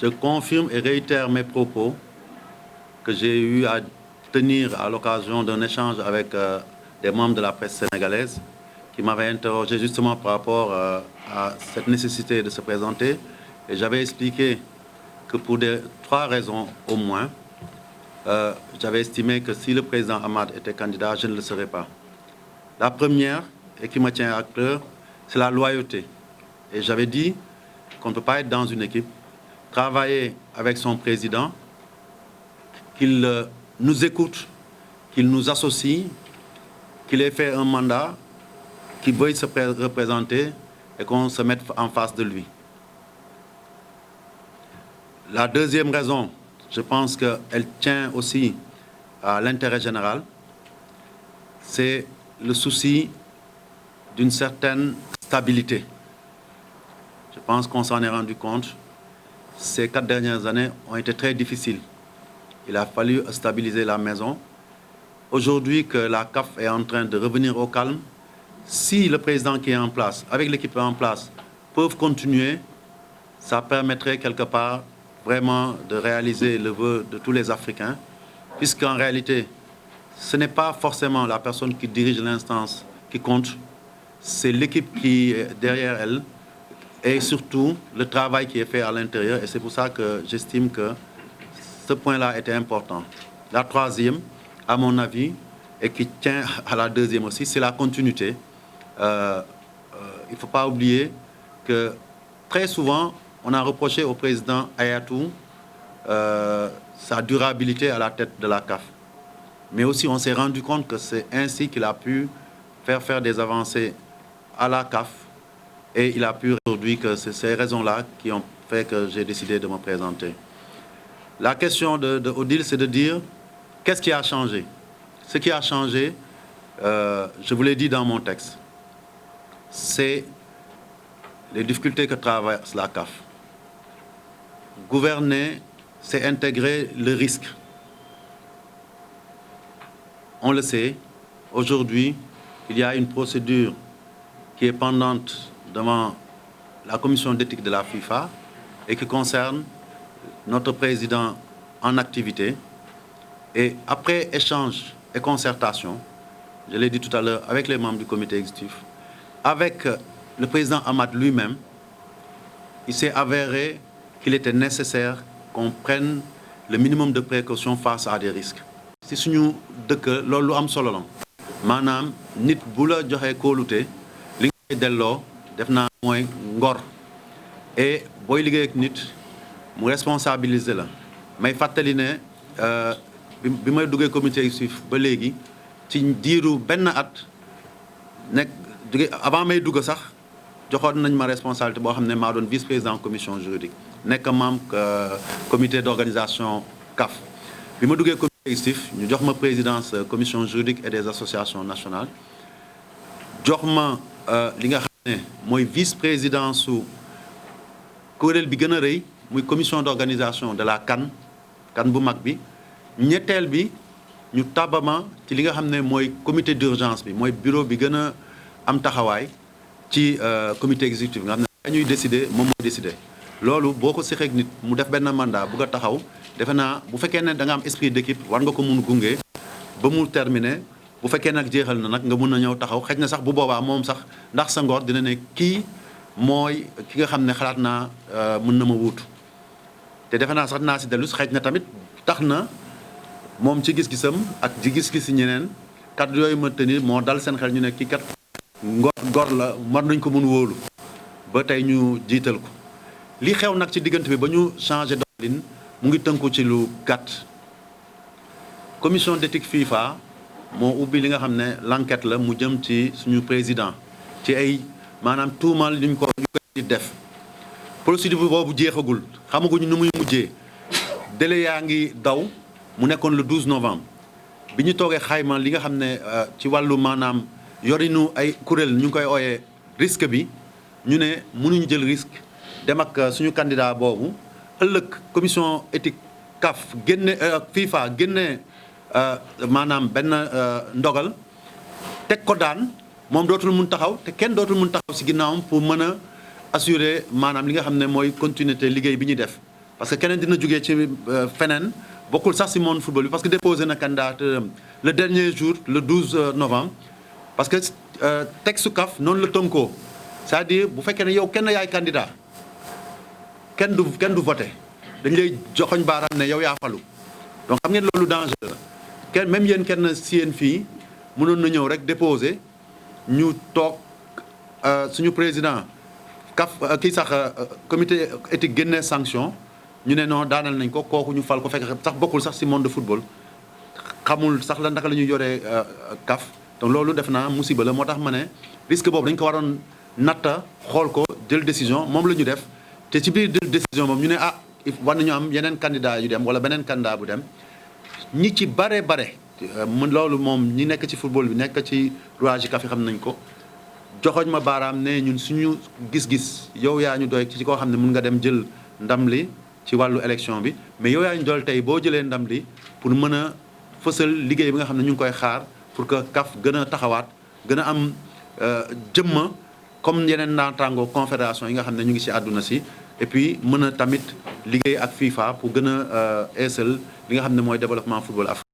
je confirme et réitère mes propos que j'ai eu à tenir à l'occasion d'un échange avec des membres de la presse sénégalaise qui m'avaient interrogé justement par rapport à cette nécessité de se présenter. Et j'avais expliqué que pour trois raisons au moins, j'avais estimé que si le président Hamad était candidat, je ne le serais pas. La première, et qui me tient à cœur, c'est la loyauté. Et j'avais dit qu'on ne peut pas être dans une équipe, travailler avec son président, qu'il nous écoute, qu'il nous associe, qu'il ait fait un mandat, qu'il veuille se représenter et qu'on se mette en face de lui. La deuxième raison, je pense qu'elle tient aussi à l'intérêt général, c'est le souci d'une certaine stabilité. Je pense qu'on s'en est rendu compte. Ces 4 dernières années ont été très difficiles. Il a fallu stabiliser la maison. Aujourd'hui que la CAF est en train de revenir au calme, si le président qui est en place, avec l'équipe en place, peuvent continuer, ça permettrait quelque part vraiment de réaliser le vœu de tous les Africains, puisqu'en réalité, ce n'est pas forcément la personne qui dirige l'instance qui compte, c'est l'équipe qui est derrière elle et surtout le travail qui est fait à l'intérieur. Et c'est pour ça que j'estime que ce point-là était important. La troisième, à mon avis, et qui tient à la deuxième aussi, c'est la continuité. Il ne faut pas oublier que très souvent, on a reproché au président Hayatou sa durabilité à la tête de la CAF. Mais aussi, on s'est rendu compte que c'est ainsi qu'il a pu faire des avancées à la CAF. Et il a pu aujourd'hui que c'est ces raisons-là qui ont fait que j'ai décidé de me présenter. La question de Odile, c'est de dire qu'est-ce qui a changé. Ce qui a changé, je vous l'ai dit dans mon texte, c'est les difficultés que traverse la CAF. Gouverner, c'est intégrer le risque. On le sait, aujourd'hui, il y a une procédure qui est pendante devant la commission d'éthique de la FIFA et qui concerne notre président en activité. Et après échange et concertation, je l'ai dit tout à l'heure, avec les membres du comité exécutif, avec le président Hamad lui-même, il s'est avéré qu'il était nécessaire qu'on prenne le minimum de précautions face à des risques. Si suñu dëkk loolu am solo la maanaam nit bu la joxee kóolute li ngay delloo def naa mooy ngor et booy liggéey ak nit mu responsabiliser la may fàttali ne bi may duggee comité exécutif ba léegi ci diiru benn at nekk avant may dugg sax joxoon nañ ma responsabilité boo xam ne maa doon vice-président commission juridique nekk membre comité d'organisation CAF bi ma duggee comité exécutif ñu jox ma présidence commission juridique et des associations nationales jox ma li nga xam ne mooy vice-présidence su kuréel bi gën a rëy muy commission d'organisation de la CAN bu mag bi ñetteel bi ñu tabama ci li nga xam ne mooy comité d'urgence bi mooy bureau bi gën a am taxawaay ci comité exécutif nga xam ne dañuy décider moom mooy décider loolu boo ko séqee ak nit mu def benn mandat bugg a taxaw defe naa bu fekkee ne da nga am esprit d'équipe war nga ko mun gunge ba mu terminer bu fekkee nag jeexal na nag nga mun na ñëw taxaw xëj na sax bu boobaa moom sax ndax sa ngor dina ne kii mooy ki nga xam ne xalaat naa mën na ma wuutu te defe naa sax naa si dellu xëj na tamit tax na moom ci gis-gisam ak ci gis-gisi ñeneen kat yooyu ma tenir moo dal seen xel ñu ne kii kat ngor la war nañ ko mun wóolu ba tey ñu jiital ko li xew nag ci diggante bi ba ñu changé doxalin mu ngi tënku ci lu gàtt commission d'éthique FIFA moo ubbi li nga xam ne l'enquête la mu jëm ci suñu président ci ay maanaam tuumal ñu ko di def procédure boobu jeexagul xamaguñu nu muy mujjee délai yaa ngi daw mu nekkoon le 12 novembre bi ñu toogee xayma li nga xam ne ci wàllu maanaam yorinu ay kuréel ñu ngi koy ooyee risque bi ñu ne mënuñu jël risque dem ak suñu candidat boobu ëllëg commission éthique CAF génne FIFA génne maanaam benn ndogal teg ko daan moom dootul mun taxaw te kenn dootul mun taxaw si ginnaawam pour mën a assurer maanaam li nga xam ne mooy continuité liggéey bi ñuy def parce que keneen dina jógee ci feneen bokkul sax si monde football bi parce que déposé na candidat le dernier jour le 12 novembre parce que texte CAF noonu la tënkoo c'est-à-dire bu fekkee ne yow kenn yaay candidat kenn du voté dañ lay joxoñ baaraam ne yow yaa falu donc xam ngeen loolu danger la kenn même yéen kenn si yéen fii mënoon na ñëw rek déposé ñu toog suñu président CAF kii sax comité éthique génne sanction ñu ne non daanal nañ ko kooku ñu fal ko fekk sax bokkul sax si monde de football xamul sax la naka la ñuy yoree CAF donc loolu def naa musiba la moo tax ma ne risque boobu dañ ko waroon natta xool ko jël décision moom la ñu def te ci biir jël décision moom ñu ne war nañu am yeneen candidat yu dem wala beneen candidat bu dem ñi ci bare loolu moom ñi nekk ci football bi nekk ci rouage yi CAF yi xam nañ ko joxoñ ma baaraam ne ñun suñu gis-gis yow yaa ñu doy ci koo xam ne mun nga dem jël ndam li ci wàllu élection bi mais yow yaa ñu dool tey boo jëlee ndam li pour mën a fësal liggéey bi nga xam ne ñu ngi koy xaar pour que CAF gën a taxawaat gën a am jëmma comme yeneen naataango confédération yi nga xam ne ñu ngi ci àdduna si et puis mën a tamit liggéey ak FIFA pour gën a eesal li nga xam ne mooy développement football africain